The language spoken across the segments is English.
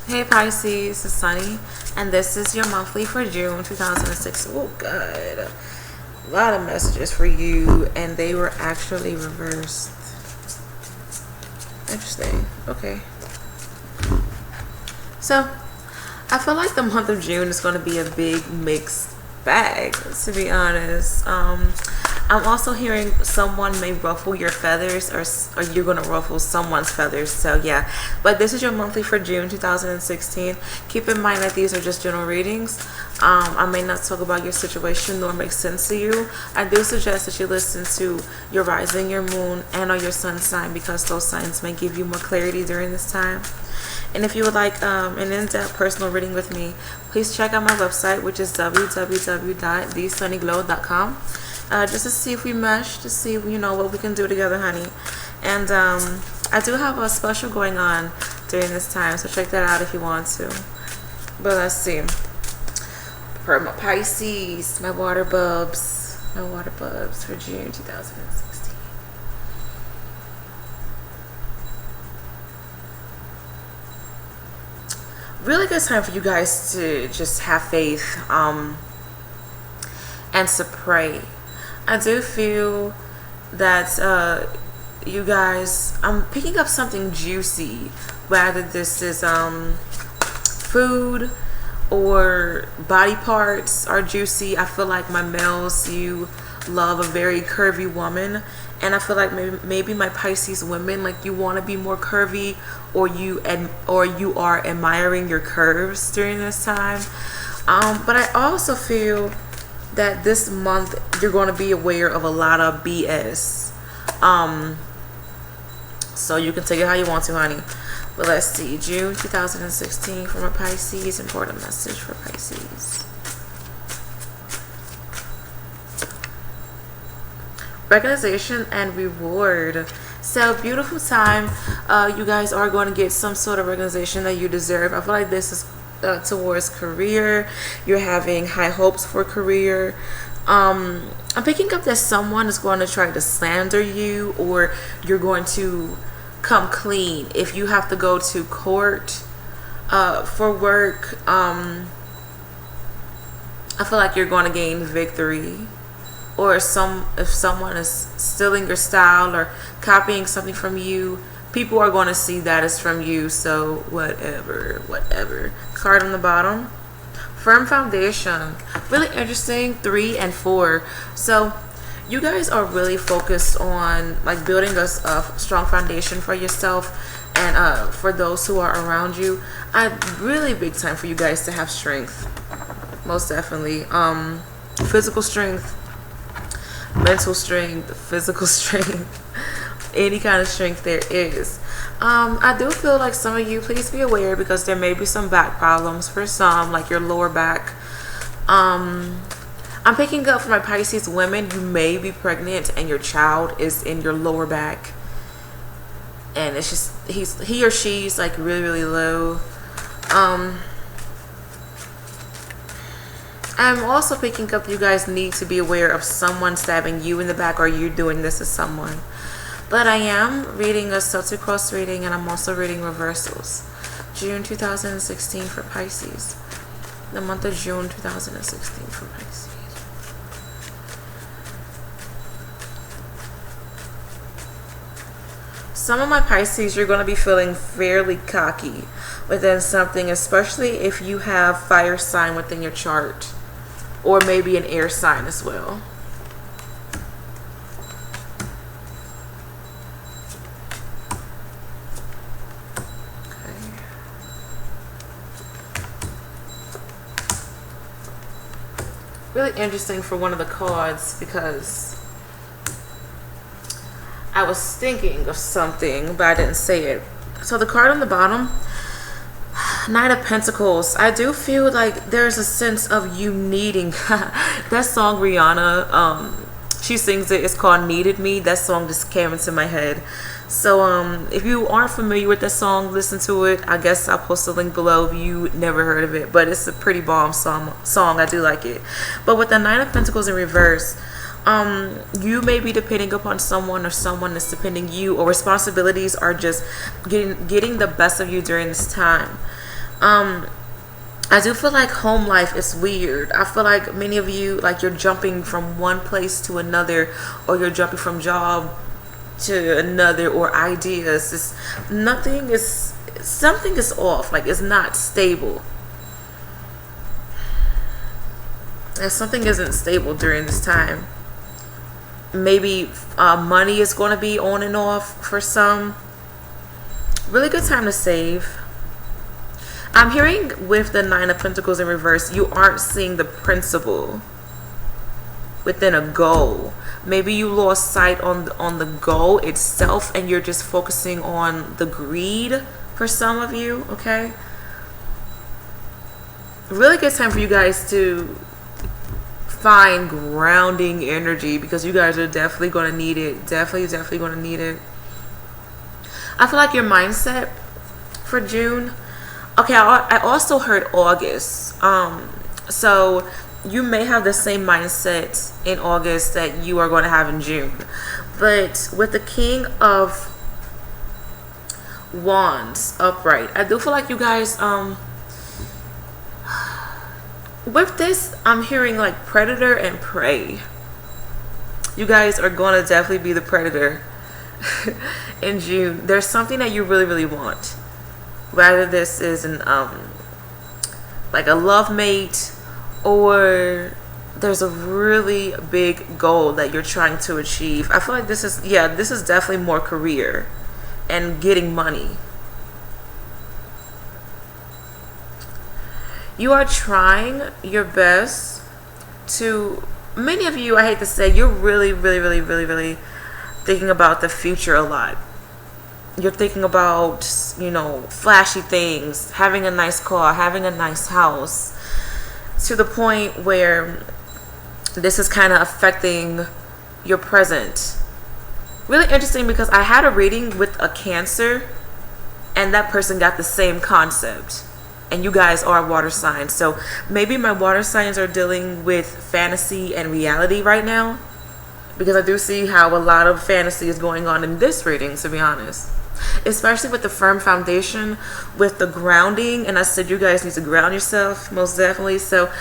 Hey Pisces, it's Sunny, and this is your monthly for June 2006. Oh, good. A lot of messages for you, and they were actually reversed. Interesting. Okay. So, I feel like the month of June is going to be a big mixed bag, to be honest. I'm also hearing someone may ruffle your feathers, or you're going to ruffle someone's feathers. So yeah, but this is your monthly for June 2016. Keep in mind that these are just general readings. I may not talk about your situation nor make sense to you. I do suggest that you listen to your rising, your moon, and or your sun sign, because those signs may give you more clarity during this time. And if you would like an in-depth personal reading with me, please check out my website, which is www.thesunnyglow.com. Just to see if we mesh, to see what we can do together, honey. And I do have a special going on during this time, so check that out if you want to. But let's see. For my Pisces, my water bulbs for June 2016. Really good time for you guys to just have faith and to pray. I do feel that you guys, I'm picking up something juicy, whether this is food or body parts are juicy. I feel like my males, you love a very curvy woman, and I feel like maybe my Pisces women, like, you want to be more curvy, or you are admiring your curves during this time. But I also feel that this month you're going to be aware of a lot of BS. So you can take it how you want to, honey. But let's see, June 2016 from a Pisces, important message for Pisces. Recognition and reward. So beautiful time. You guys are going to get some sort of recognition that you deserve. I feel like this is towards career. You're having high hopes for career. I'm picking up that someone is going to try to slander you, or you're going to come clean. If you have to go to court for work, I feel like you're going to gain victory. Or if someone is stealing your style or copying something from you, people are going to see that it's from you. So whatever. Card on the bottom, firm foundation. Really interesting, 3 and 4. So you guys are really focused on like building a strong foundation for yourself and for those who are around you. Really big time for you guys to have strength, most definitely. Physical strength, mental strength, physical strength, any kind of strength there is. I do feel like some of you, please be aware, because there may be some back problems for some, like your lower back. I'm picking up for my Pisces women, you may be pregnant and your child is in your lower back, and it's just he or she's like really low. I'm also picking up you guys need to be aware of someone stabbing you in the back, or you doing this to someone. But I am reading a Celtic cross reading, and I'm also reading reversals. June 2016 for Pisces. The month of June 2016 for Pisces. Some of my Pisces, you're going to be feeling fairly cocky within something, especially if you have fire sign within your chart, or maybe an air sign as well. Really interesting for one of the cards, because I was thinking of something but I didn't say it. So the card on the bottom, Knight of Pentacles. I do feel like there's a sense of you needing that song Rihanna, she sings it, it's called Needed Me. That song just came into my head. So if you aren't familiar with that song, listen to it. I guess I'll post a link below if you never heard of it, but it's a pretty bomb song. I do like it. But with the Nine of Pentacles in reverse, you may be depending upon someone, or someone is depending you, or responsibilities are just getting the best of you during this time. I do feel like home life is weird. I feel like many of you, like, you're jumping from one place to another, or you're jumping from job to another, or ideas. Something is off. Like, it's not stable. And something isn't stable during this time. Maybe money is going to be on and off for some. Really good time to save. I'm hearing with the Nine of Pentacles in reverse, you aren't seeing the principle within a goal. Maybe you lost sight on the goal itself, and you're just focusing on the greed for some of you, okay? Really good time for you guys to find grounding energy, because you guys are definitely going to need it. Definitely going to need it. I feel like your mindset for June. Okay, I also heard August. So you may have the same mindset in August that you are going to have in June. But with the King of Wands upright, I do feel like you guys, with this, I'm hearing like predator and prey. You guys are going to definitely be the predator in June. There's something that you really want. Whether this is an like a love mate, or there's a really big goal that you're trying to achieve. I feel like this is definitely more career and getting money. You are trying your best to, many of you, I hate to say, you're really thinking about the future a lot. You're thinking about, flashy things, having a nice car, having a nice house, to the point where this is kind of affecting your present. Really interesting, because I had a reading with a Cancer, and that person got the same concept. And you guys are water signs. So maybe my water signs are dealing with fantasy and reality right now, because I do see how a lot of fantasy is going on in this reading, to be honest. Especially with the firm foundation, with the grounding. And I said you guys need to ground yourself, most definitely. So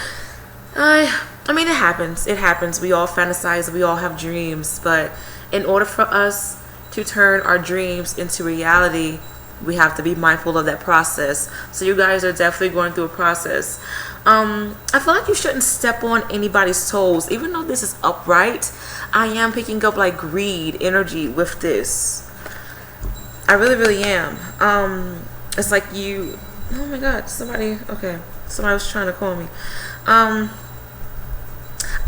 I mean, it happens. We all fantasize, we all have dreams, but in order for us to turn our dreams into reality, we have to be mindful of that process. So you guys are definitely going through a process. I feel like you shouldn't step on anybody's toes. Even though this is upright, I am picking up like greed energy with this. I really am. It's like you, oh my god, somebody was trying to call me.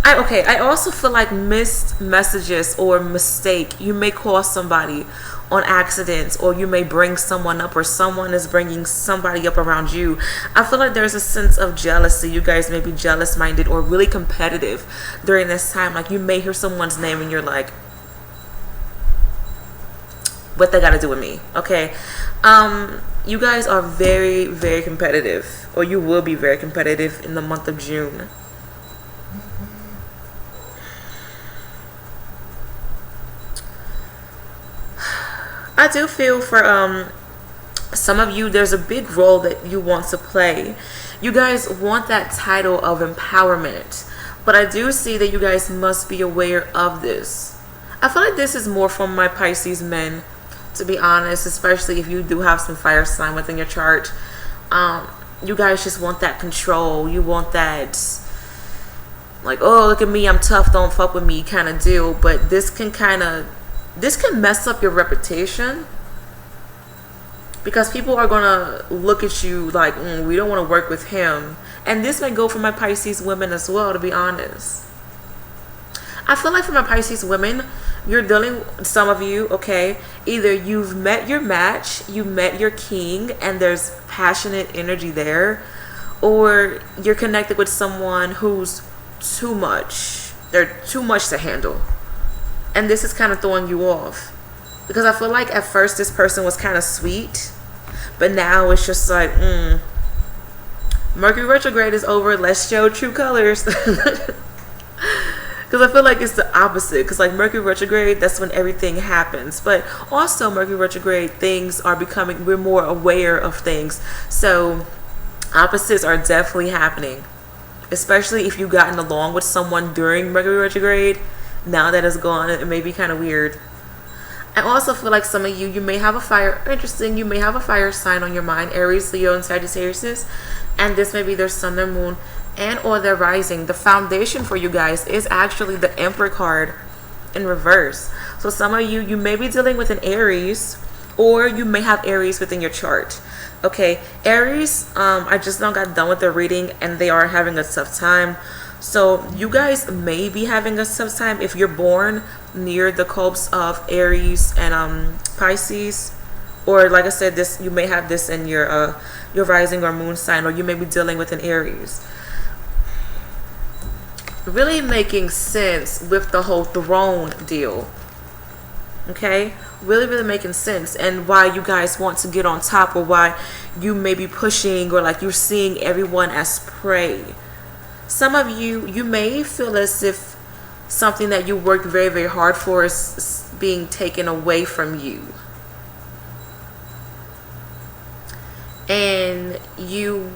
I also feel like missed messages or mistake. You may call somebody on accidents, or you may bring someone up, or someone is bringing somebody up around you. I feel like there's a sense of jealousy. You guys may be jealous minded or really competitive during this time. Like, you may hear someone's name and you're like, what they got to do with me? Okay. You guys are very competitive, or you will be very competitive in the month of June. I do feel for some of you, there's a big role that you want to play. You guys want that title of empowerment, but I do see that you guys must be aware of this. I feel like this is more from my Pisces men, to be honest, especially if you do have some fire sign within your chart. You guys just want that control. You want that, like, oh, look at me, I'm tough, don't fuck with me kind of deal. But this can mess up your reputation, because people are gonna look at you like, we don't want to work with him. And this may go for my Pisces women as well, to be honest. I feel like for my Pisces women, you're dealing, some of you, okay, either you've met your match, you met your king, and there's passionate energy there, or you're connected with someone who's too much. They're too much to handle. And this is kind of throwing you off, because I feel like at first this person was kind of sweet, but now it's just like, Mercury retrograde is over, let's show true colors. Because I feel like it's the opposite, because like Mercury retrograde, that's when everything happens. But also Mercury retrograde, things are becoming, we're more aware of things. So Opposites are definitely happening, especially if you've gotten along with someone during Mercury retrograde. Now that it's gone, it may be kind of weird. I also feel like some of you, you may have a fire, interesting, you may have a fire sign on your mind, Aries, Leo, and Sagittarius, and this may be their sun, their moon, and or their rising. The foundation for you guys is actually the Emperor card in reverse. So some of you, you may be dealing with an Aries, or you may have Aries within your chart. Okay, Aries, I just now got done with the reading, and they are having a tough time. So you guys may be having a tough time if you're born near the cusp of Aries and Pisces, or like I said, this, you may have this in your rising or moon sign, or you may be dealing with an Aries. Really making sense with the whole throne deal. Okay, really making sense, and why you guys want to get on top, or why you may be pushing, or like you're seeing everyone as prey. Some of you, you may feel as if something that you worked very hard for is being taken away from you, and you,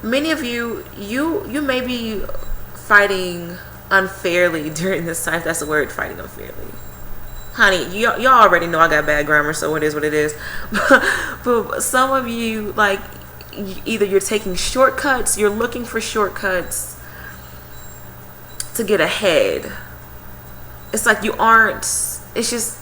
many of you, you may be fighting unfairly during this time. That's the word, fighting unfairly. Honey, y'all already know I got bad grammar, so it is what it is. But some of you, like, either you're taking shortcuts, you're looking for shortcuts to get ahead. It's like you aren't, it's just,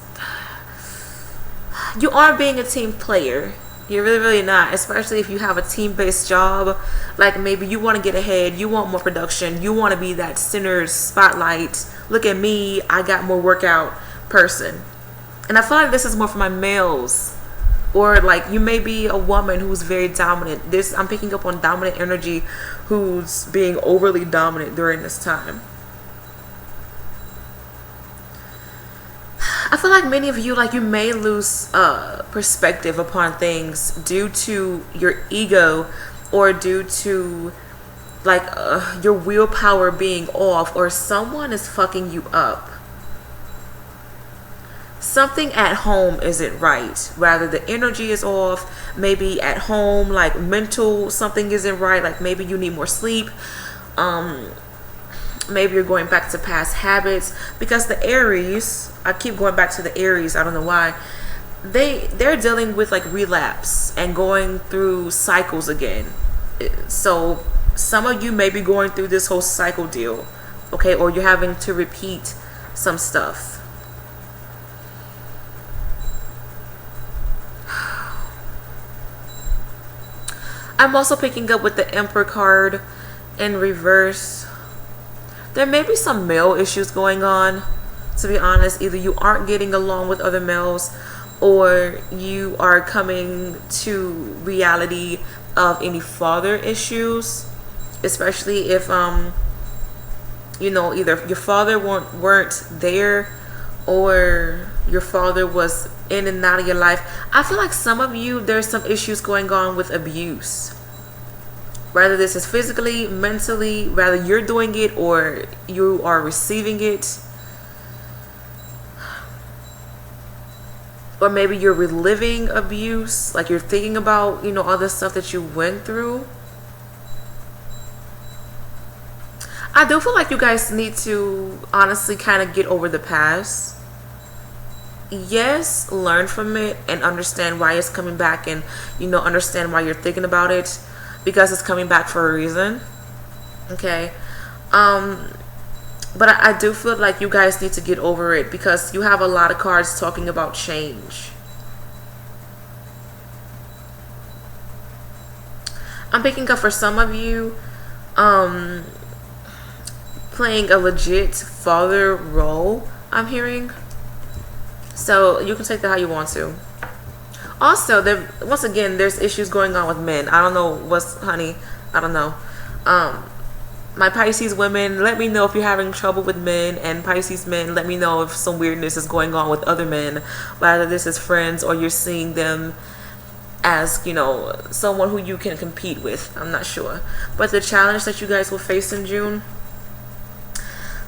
you aren't being a team player. You're really not, especially if you have a team-based job. Like, maybe you want to get ahead, you want more production, you want to be that center spotlight. Look at me, I got more workout person. And I feel like this is more for my males, or like you may be a woman who's very dominant. This, I'm picking up on dominant energy, who's being overly dominant during this time. I feel like many of you, like, you may lose perspective upon things due to your ego, or due to like your willpower being off, or someone is fucking you up. Something at home isn't right. Rather, the energy is off. Maybe at home, like mental, something isn't right. Like maybe you need more sleep. Maybe you're going back to past habits, because the Aries, I keep going back to the Aries, I don't know why, they're dealing with like relapse and going through cycles again. So some of you may be going through this whole cycle deal, okay, or you're having to repeat some stuff. I'm also picking up with the Emperor card in reverse. There may be some male issues going on, to be honest. Either you aren't getting along with other males, or you are coming to reality of any father issues, especially if you know, either your father weren't there, or your father was in and out of your life. I feel like some of you, there's some issues going on with abuse. Whether this is physically, mentally, rather you're doing it or you are receiving it. Or maybe you're reliving abuse, like you're thinking about, you know, all the stuff that you went through. I do feel like you guys need to honestly kind of get over the past. Yes, learn from it and understand why it's coming back, and, you know, understand why you're thinking about it, because it's coming back for a reason. Okay. But I do feel like you guys need to get over it, because you have a lot of cards talking about change. I'm picking up for some of you playing a legit father role, I'm hearing. So you can take that how you want to. Also, there, once again, there's issues going on with men. I don't know what's, honey, I don't know. My Pisces women, let me know if you're having trouble with men, and Pisces men, let me know if some weirdness is going on with other men, whether this is friends or you're seeing them as, you know, someone who you can compete with. I'm not sure. But the challenge that you guys will face in June,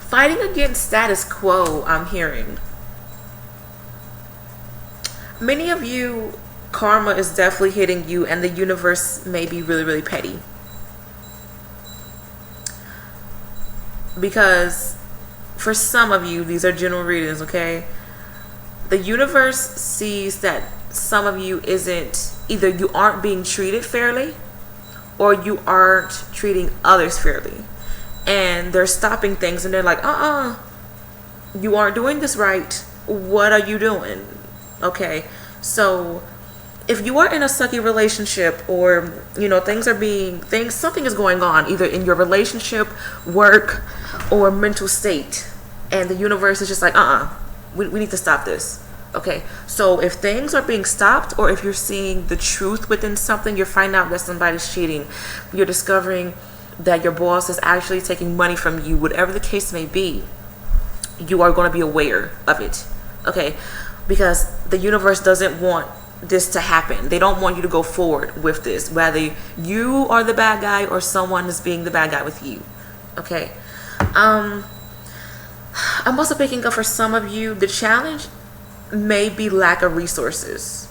fighting against status quo, I'm hearing. Many of you karma is definitely hitting you, and the universe may be really, really petty. Because for some of you, these are general readings, okay? The universe sees that some of you isn't, either you aren't being treated fairly or you aren't treating others fairly. And they're stopping things and they're like, you aren't doing this right. What are you doing? Okay, so if you are in a sucky relationship, or something is going on either in your relationship, work, or mental state, and the universe is just like, we need to stop this. Okay, so if things are being stopped, or if you're seeing the truth within something, you're finding out that somebody's cheating, you're discovering that your boss is actually taking money from you, whatever the case may be, you are going to be aware of it. Okay, because the universe doesn't want this to happen. They don't want you to go forward with this, whether you are the bad guy or someone is being the bad guy with you. Okay, I'm also picking up for some of you, the challenge may be lack of resources,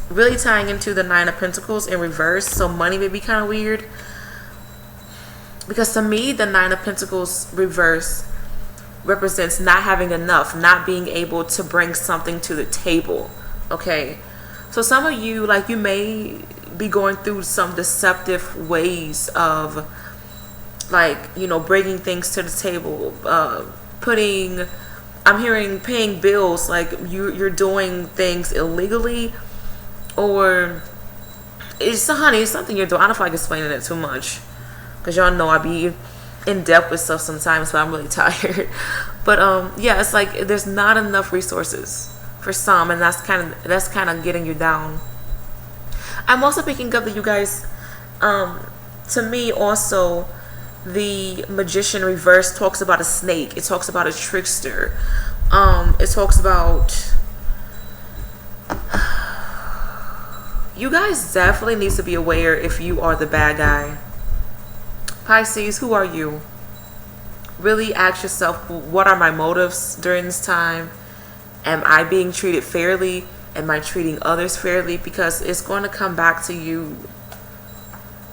really tying into the Nine of Pentacles in reverse. So money may be kind of weird, because to me the Nine of Pentacles reverse represents not having enough, not being able to bring something to the table. Okay, so some of you, like, you may be going through some deceptive ways of, like, bringing things to the table, I'm hearing paying bills, like you're doing things illegally, or it's something you're doing. I don't know if I can explain it too much, because y'all know I be in depth with stuff sometimes, but I'm really tired. But yeah, it's like there's not enough resources for some, and that's kind of getting you down. I'm also picking up that you guys, to me also, the Magician reverse talks about a snake. It talks about a trickster. It talks about, you guys definitely need to be aware if you are the bad guy. Pisces, who are you? Really ask yourself, what are my motives during this time? Am I being treated fairly? Am I treating others fairly? Because it's going to come back to you.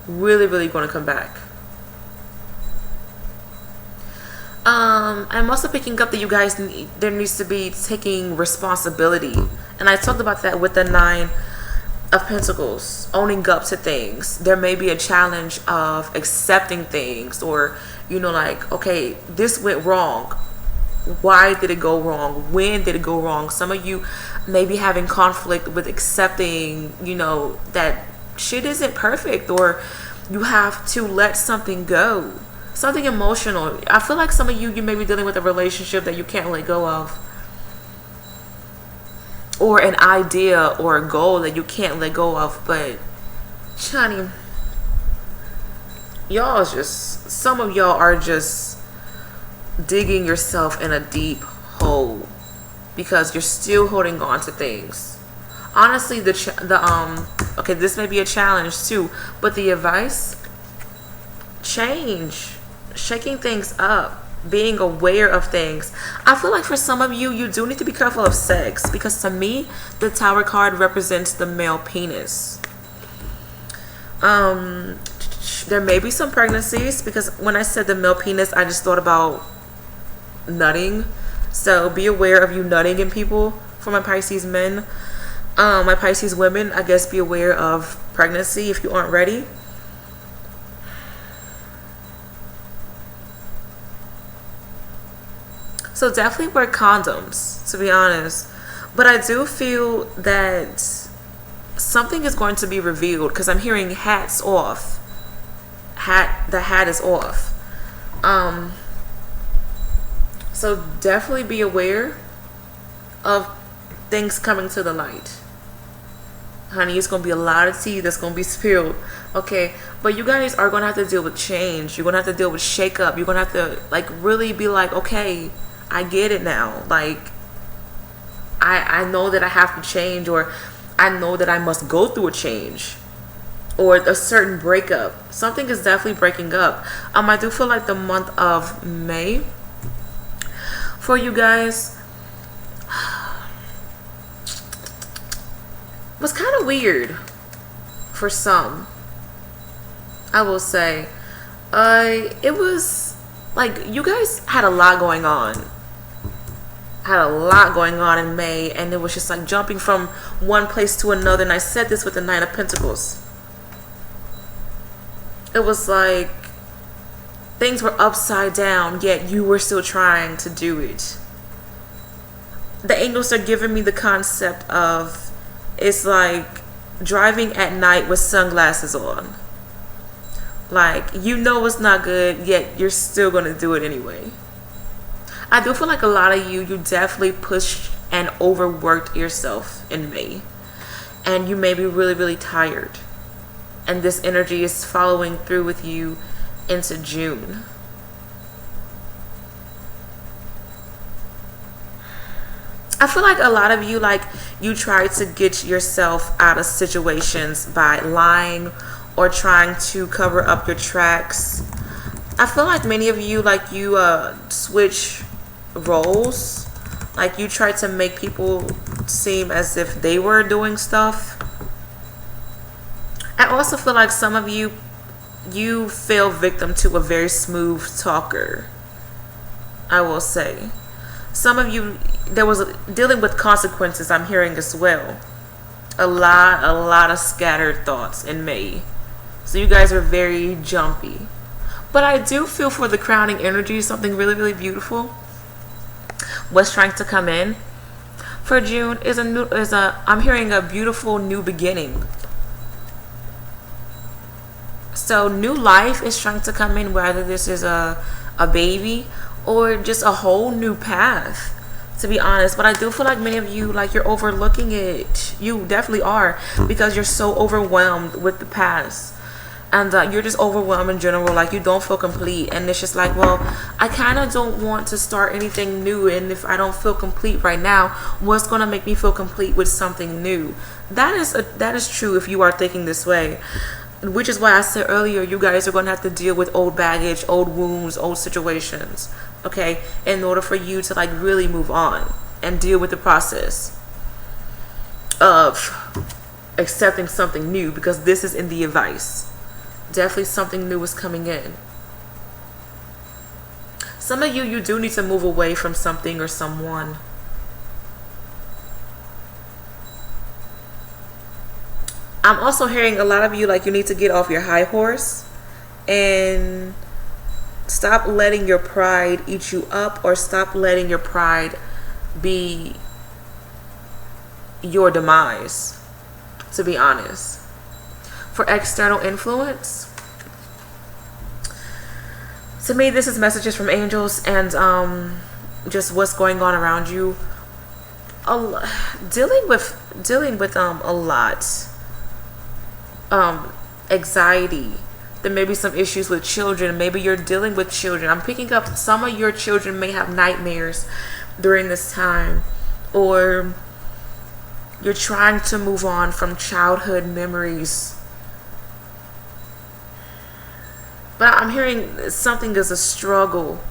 Really, really going to come back. I'm also picking up that you guys there needs to be taking responsibility. And I talked about that with the Nine of Pentacles, owning up to things. There may be a challenge of accepting things, or like, okay, this went wrong. Why did it go wrong? When did it go wrong? Some of you may be having conflict with accepting, that shit isn't perfect, or you have to let something go. Something emotional. I feel like some of you may be dealing with a relationship that you can't let go of, or an idea or a goal that you can't let go of. But Johnny, some of y'all are just digging yourself in a deep hole because you're still holding on to things. Honestly, okay, this may be a challenge too, but the advice, change, shaking things up, being aware of things. I feel like for some of you, you do need to be careful of sex, because to me, the Tower card represents the male penis. There may be some pregnancies, because when I said the male penis, I just thought about nutting. So be aware of you nutting in people. For my Pisces men, my Pisces women, I guess be aware of pregnancy if you aren't ready. So definitely wear condoms, to be honest. But I do feel that something is going to be revealed, because I'm hearing hats off. The hat is off. So definitely be aware of things coming to the light. Honey, it's going to be a lot of tea that's going to be spilled. Okay, but you guys are going to have to deal with change. You're going to have to deal with shake up. You're going to have to, like, really be like, okay, I get it now. Like, I know that I have to change, or I know that I must go through a change, or a certain breakup. Something is definitely breaking up. I do feel like the month of May for you guys, was kind of weird for some, I will say. It was like you guys had a lot going on. Had a lot going on in May, and it was just like jumping from one place to another. And I said this with the Nine of Pentacles. It was like things were upside down, yet you were still trying to do it. The angels are giving me the concept of it's like driving at night with sunglasses on. Like, you know it's not good, yet you're still going to do it anyway. I do feel like a lot of you definitely pushed and overworked yourself in May. And you may be really, really tired. And this energy is following through with you into June. I feel like a lot of you, like, you try to get yourself out of situations by lying or trying to cover up your tracks. I feel like many of you, like, you switch roles. Like, you try to make people seem as if they were doing stuff. I also feel like some of you fell victim to a very smooth talker, I will say. Some of you, there was dealing with consequences, I'm hearing as well. A lot of scattered thoughts in May. So you guys are very jumpy. But I do feel for the crowning energy, something really, really beautiful. What's trying to come in for June I'm hearing a beautiful new beginning. So new life is trying to come in, whether this is a baby or just a whole new path, to be honest. But I do feel like many of you, like, you're overlooking it. You definitely are, because you're so overwhelmed with the past. And you're just overwhelmed in general. Like, you don't feel complete. And it's just like, well, I kind of don't want to start anything new. And if I don't feel complete right now, what's going to make me feel complete with something new? That is true if you are thinking this way. Which is why I said earlier, you guys are going to have to deal with old baggage, old wounds, old situations, okay, in order for you to, like, really move on and deal with the process of accepting something new, because this is in the advice. Definitely something new is coming in. Some of you do need to move away from something or someone. I'm also hearing a lot of you, like, you need to get off your high horse and stop letting your pride eat you up, or stop letting your pride be your demise, to be honest. For external influence, to me, this is messages from angels and just what's going on around you. Dealing with a lot. Anxiety. There may be some issues with children. Maybe you're dealing with children. I'm picking up some of your children may have nightmares during this time, or you're trying to move on from childhood memories. But I'm hearing something is a struggle.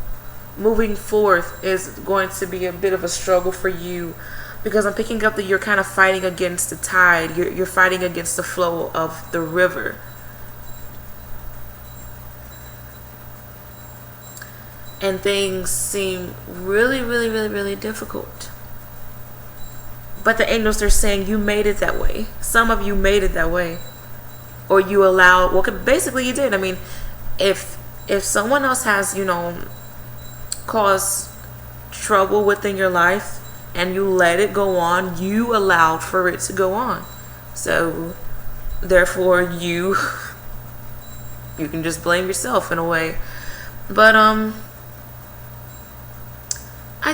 Moving forth is going to be a bit of a struggle for you, because I'm picking up that you're kind of fighting against the tide. You're fighting against the flow of the river. And things seem really, really, really, really difficult. But the angels are saying you made it that way. Some of you made it that way. Or you allowed, well, basically you did. I mean, if someone else has, caused trouble within your life, and you let it go on, you allowed for it to go on. So therefore you can just blame yourself in a way. But I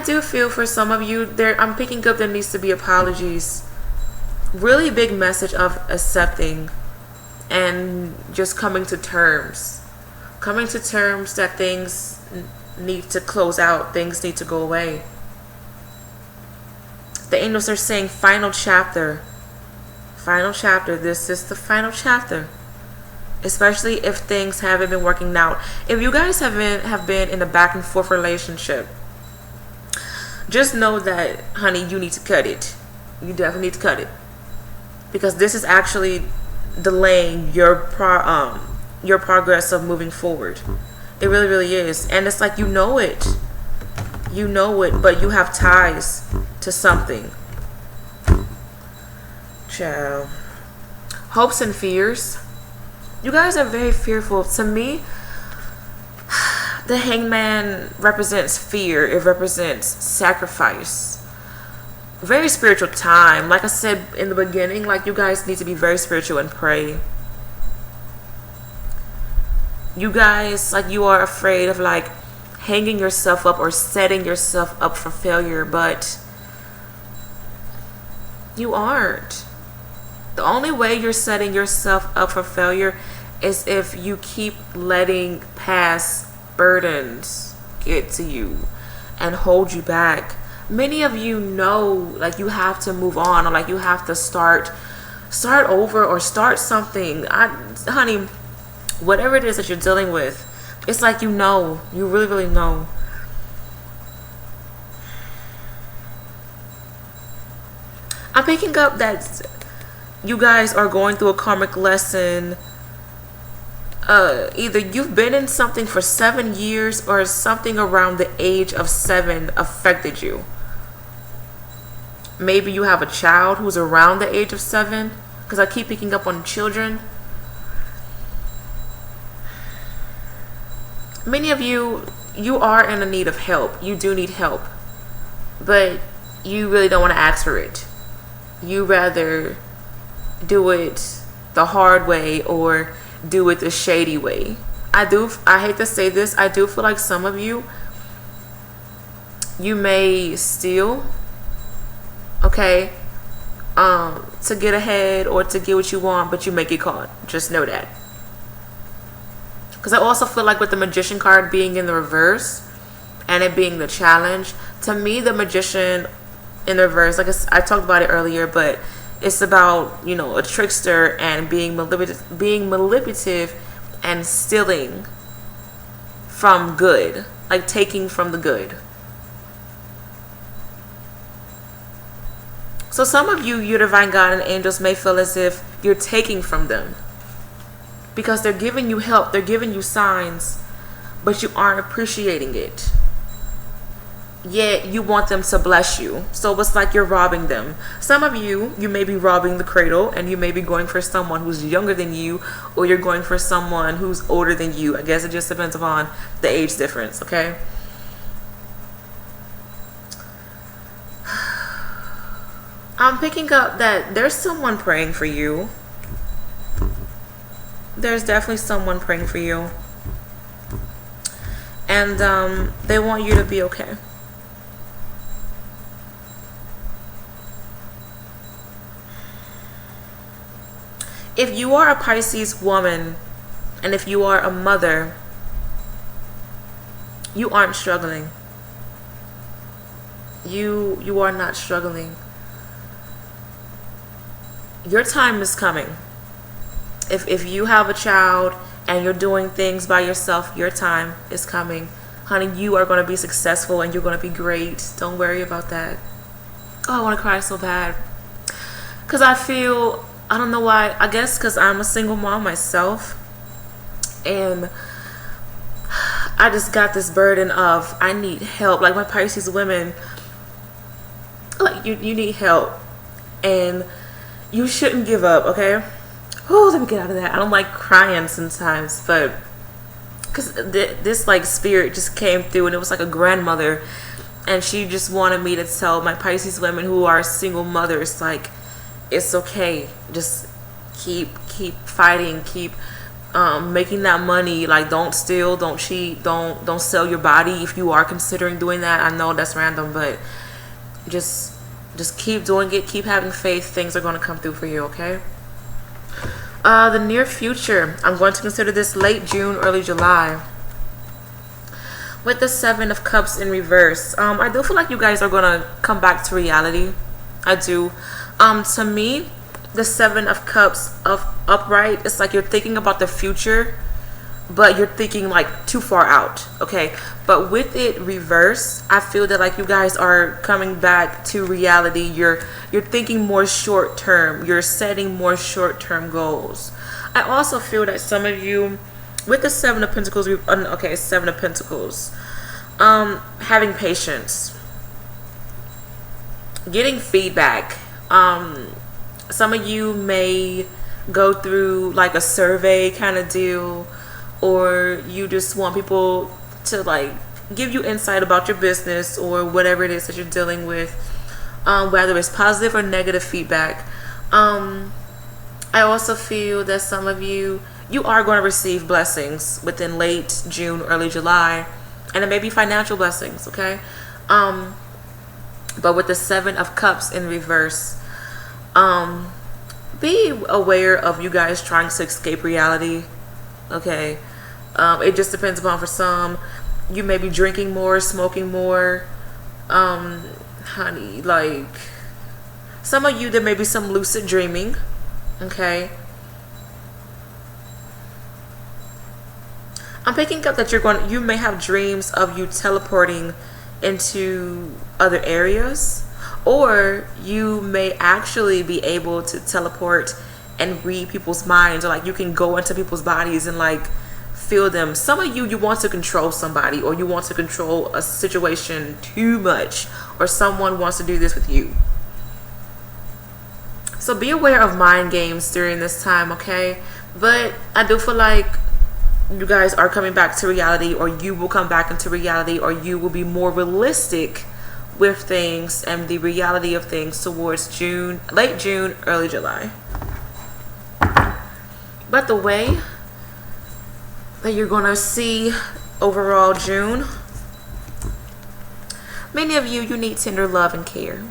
do feel for some of you I'm picking up there needs to be apologies. Really big message of accepting and just coming to terms. Coming to terms that things need to close out, things need to go away. The angels are saying final chapter. Final chapter. This is the final chapter. Especially if things haven't been working out. If you guys have been in a back and forth relationship, just know that, honey, you need to cut it. You definitely need to cut it. because this is actually delaying your progress of moving forward. It really, really is. And it's like, you know it, but you have ties to something. Ciao. Hopes and fears. You guys are very fearful. To me, the Hangman represents fear. It represents sacrifice. Very spiritual time. Like I said in the beginning, like, you guys need to be very spiritual and pray. You guys, like, you are afraid of, like, hanging yourself up or setting yourself up for failure, but you aren't. The only way you're setting yourself up for failure is if you keep letting past burdens get to you and hold you back. Many of you know, like, you have to move on, or like you have to start over or start something. Honey, whatever it is that you're dealing with, it's like, you know, you really, really know. I'm picking up that you guys are going through a karmic lesson. Either you've been in something for 7 years, or something around the age of 7 affected you. Maybe you have a child who's around the age of 7, because I keep picking up on children. Many of you are in the need of help. You do need help, but you really don't want to ask for it. You rather do it the hard way or do it the shady way. I hate to say this, I do feel like some of you may steal, okay, to get ahead or to get what you want, but you may get caught. Just know that. Because I also feel like with the Magician card being in the reverse and it being the challenge, to me the Magician in the reverse, like I talked about it earlier, but it's about, you know, a trickster and being manipulative and stealing from good, like taking from the good. So some of you, your divine God and angels, may feel as if you're taking from them, because they're giving you help, they're giving you signs, but you aren't appreciating it. Yet you want them to bless you. So it's like you're robbing them. Some of you may be robbing the cradle, and you may be going for someone who's younger than you, or you're going for someone who's older than you. I guess it just depends upon the age difference, okay? I'm picking up that there's someone praying for you. There's definitely someone praying for you. And they want you to be okay. If you are a Pisces woman, and if you are a mother, you aren't struggling. You are not struggling. Your time is coming. If you have a child and you're doing things by yourself, your time is coming. Honey, you are going to be successful and you're going to be great. Don't worry about that. Oh, I want to cry so bad. Because I don't know why. I guess because I'm a single mom myself. And I just got this burden of, I need help. Like my Pisces women, like you need help. And you shouldn't give up, okay? Oh, let me get out of that. I don't like crying sometimes, but because this like spirit just came through, and it was like a grandmother, and she just wanted me to tell my Pisces women who are single mothers, like, it's okay. Just keep fighting, keep making that money. Like, don't steal, don't cheat, don't sell your body if you are considering doing that. I know that's random, but just keep doing it. Keep having faith. Things are going to come through for you, okay? The near future, I'm going to consider this late June, early July. With the 7 of Cups in reverse, I do feel like you guys are going to come back to reality. I do. To me, the 7 of Cups of upright, it's like you're thinking about the future, but you're thinking like too far out, okay? But with it reverse, I feel that like you guys are coming back to reality. You're thinking more short term. You're setting more short term goals. I also feel that some of you, with the Seven of Pentacles, okay, Seven of Pentacles, having patience, getting feedback. Some of you may go through like a survey kind of deal, or you just want people to like give you insight about your business or whatever it is that you're dealing with, whether it's positive or negative feedback. I also feel that some of you are going to receive blessings within late June, early July, and it may be financial blessings, okay? But with the Seven of Cups in reverse, be aware of you guys trying to escape reality, okay? It just depends upon, for some, you may be drinking more, smoking more, honey, like, some of you, there may be some lucid dreaming, okay? I'm picking up that you may have dreams of you teleporting into other areas, or you may actually be able to teleport and read people's minds, or like you can go into people's bodies and like feel them. Some of you want to control somebody, or you want to control a situation too much, or someone wants to do this with you. So be aware of mind games during this time, okay? But I do feel like you guys are coming back to reality, or you will come back into reality, or you will be more realistic with things and the reality of things towards June, late June, early July. But the way that you're gonna see overall June, many of you need tender love and care.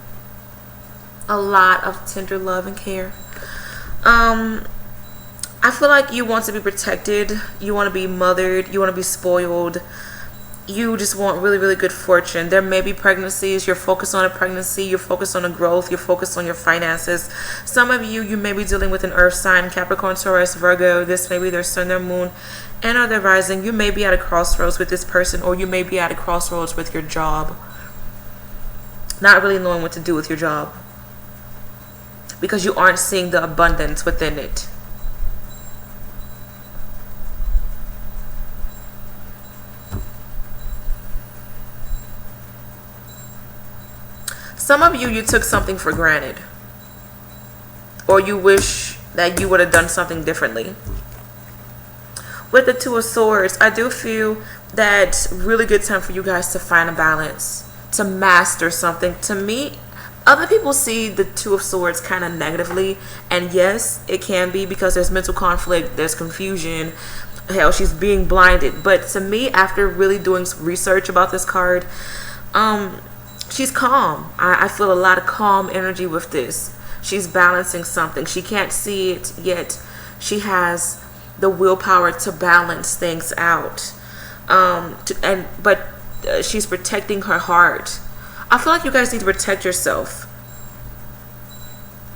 A lot of tender love and care. I feel like you want to be protected, you want to be mothered, you want to be spoiled, you just want really, really good fortune. There may be pregnancies, you're focused on a pregnancy, you're focused on a growth, you're focused on your finances. Some of you may be dealing with an earth sign, Capricorn, Taurus, Virgo. This may be their sun, their moon, and or their rising. You may be at a crossroads with this person, or you may be at a crossroads with your job, not really knowing what to do with your job because you aren't seeing the abundance within it. Some of you took something for granted, or you wish that you would have done something differently. With the Two of Swords, I do feel that's really good time for you guys to find a balance, to master something. To me, other people see the Two of Swords kind of negatively, and yes, it can be because there's mental conflict, there's confusion, hell, she's being blinded. But to me, after really doing some research about this card, she's calm. I feel a lot of calm energy with this. She's balancing something. She can't see it yet. She has the willpower to balance things out. But she's protecting her heart. I feel like you guys need to protect yourself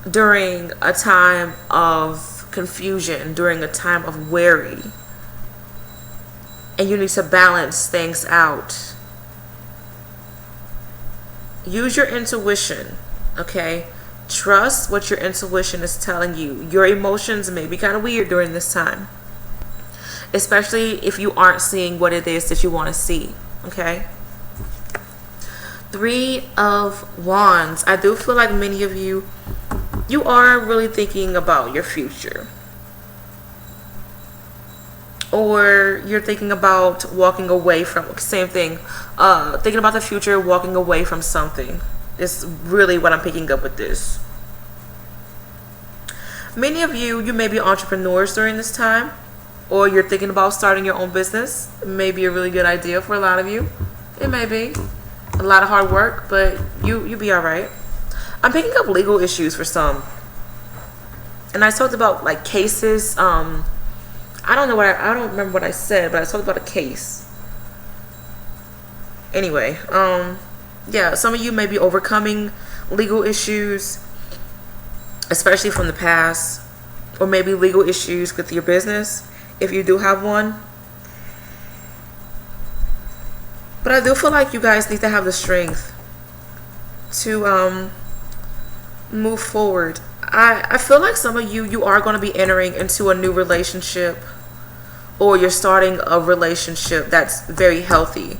during a time of confusion, during a time of worry. And you need to balance things out. Use your intuition, okay? Trust what your intuition is telling you. Your emotions may be kind of weird during this time, especially if you aren't seeing what it is that you want to see, okay? Three of Wands. I do feel like many of you are really thinking about your future, or you're thinking about walking away from, same thing, thinking about the future, walking away from something is really what I'm picking up with this. Many of you may be entrepreneurs during this time, or you're thinking about starting your own business. It may be a really good idea for a lot of you. It may be a lot of hard work, but you'll be all right. I'm picking up legal issues for some, and I talked about like cases. I don't remember what I said, but I talked about a case. Anyway, yeah, some of you may be overcoming legal issues, especially from the past, or maybe legal issues with your business if you do have one. But I do feel like you guys need to have the strength to move forward. I feel like some of you are going to be entering into a new relationship, or you're starting a relationship that's very healthy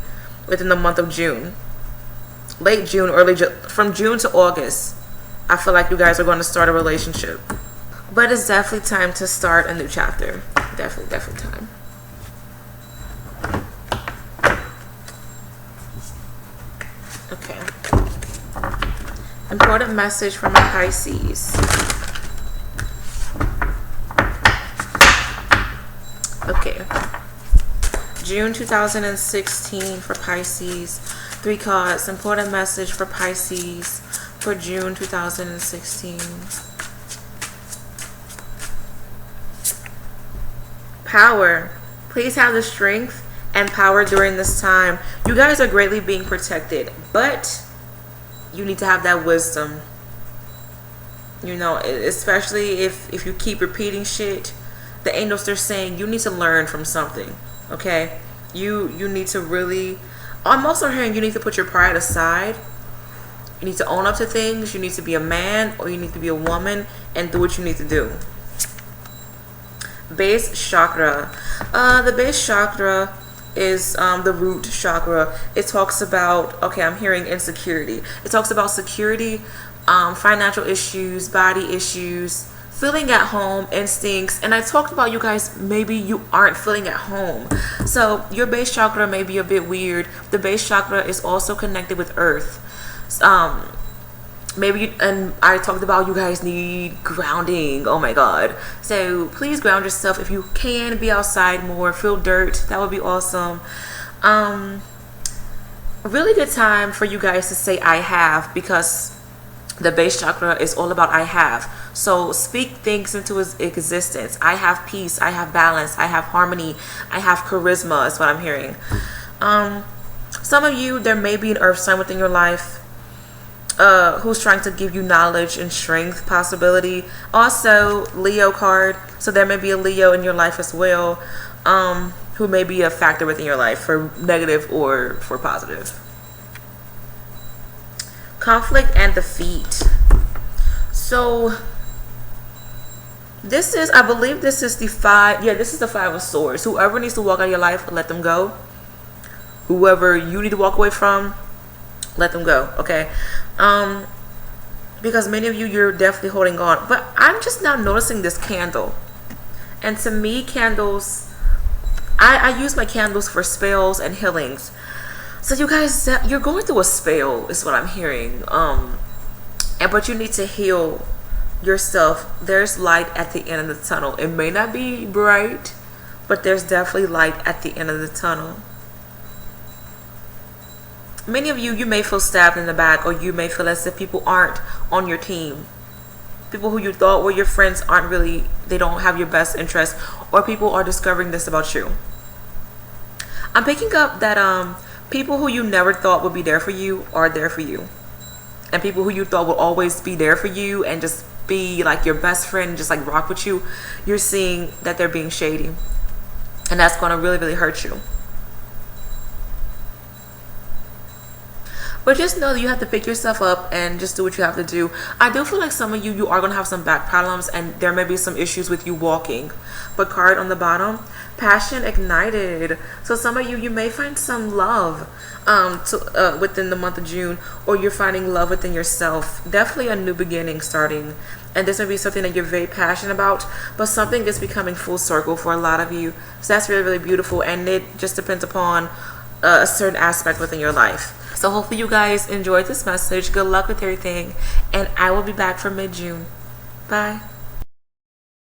within the month of June. Late June, from June to August. I feel like you guys are going to start a relationship. But it's definitely time to start a new chapter. Definitely time. Okay. Important message from my Pisces. Okay. June 2016 for Pisces. 3 cards. Important message for Pisces for June 2016. Power. Please have the strength and power during this time. You guys are greatly being protected, but you need to have that wisdom. You know, especially if you keep repeating shit, the angels, they're saying you need to learn from something. Okay? You need to really, I'm also hearing you need to put your pride aside. You need to own up to things. You need to be a man, or you need to be a woman and do what you need to do. Base chakra. The base chakra is the root chakra. It talks about, okay, I'm hearing insecurity. It talks about security, financial issues, body issues, feeling at home, instincts. And I talked about, you guys, maybe you aren't feeling at home. So your base chakra may be a bit weird. The base chakra is also connected with earth. And I talked about you guys need grounding. Oh my god. So please ground yourself. If you can, be outside more, feel dirt, that would be awesome. A really good time for you guys to say I have, because the base chakra is all about I have. So speak things into existence. I have peace, I have balance, I have harmony, I have charisma is what I'm hearing. Some of you, there may be an earth sign within your life who's trying to give you knowledge and strength possibility. Also, Leo card. So there may be a Leo in your life as well, who may be a factor within your life for negative or for positive. Conflict and defeat. So this is, I believe this is the this is the 5 of swords. Whoever needs to walk out of your life, let them go. Whoever you need to walk away from, let them go. Okay. Because many of you, you're definitely holding on. But I'm just now noticing this candle. And to me, candles, I use my candles for spells and healings. So you guys, you're going through a spell is what I'm hearing. But you need to heal yourself. There's light at the end of the tunnel. It may not be bright, but there's definitely light at the end of the tunnel. Many of you, you may feel stabbed in the back, or you may feel as if people aren't on your team. People who you thought were your friends aren't really, they don't have your best interest, or people are discovering this about you. I'm picking up that people who you never thought would be there for you are there for you. And people who you thought would always be there for you and just be like your best friend, just like rock with you, you're seeing that they're being shady. And that's going to really, really hurt you. But just know that you have to pick yourself up and just do what you have to do. I do feel like some of you, you are going to have some back problems, and there may be some issues with you walking. But card on the bottom, passion ignited. So some of you, you may find some love within the month of June, or you're finding love within yourself. Definitely a new beginning starting. And this may be something that you're very passionate about, but something is becoming full circle for a lot of you. So that's really, really beautiful. And it just depends upon a certain aspect within your life. So hopefully you guys enjoyed this message. Good luck with everything. And I will be back for mid-June. Bye.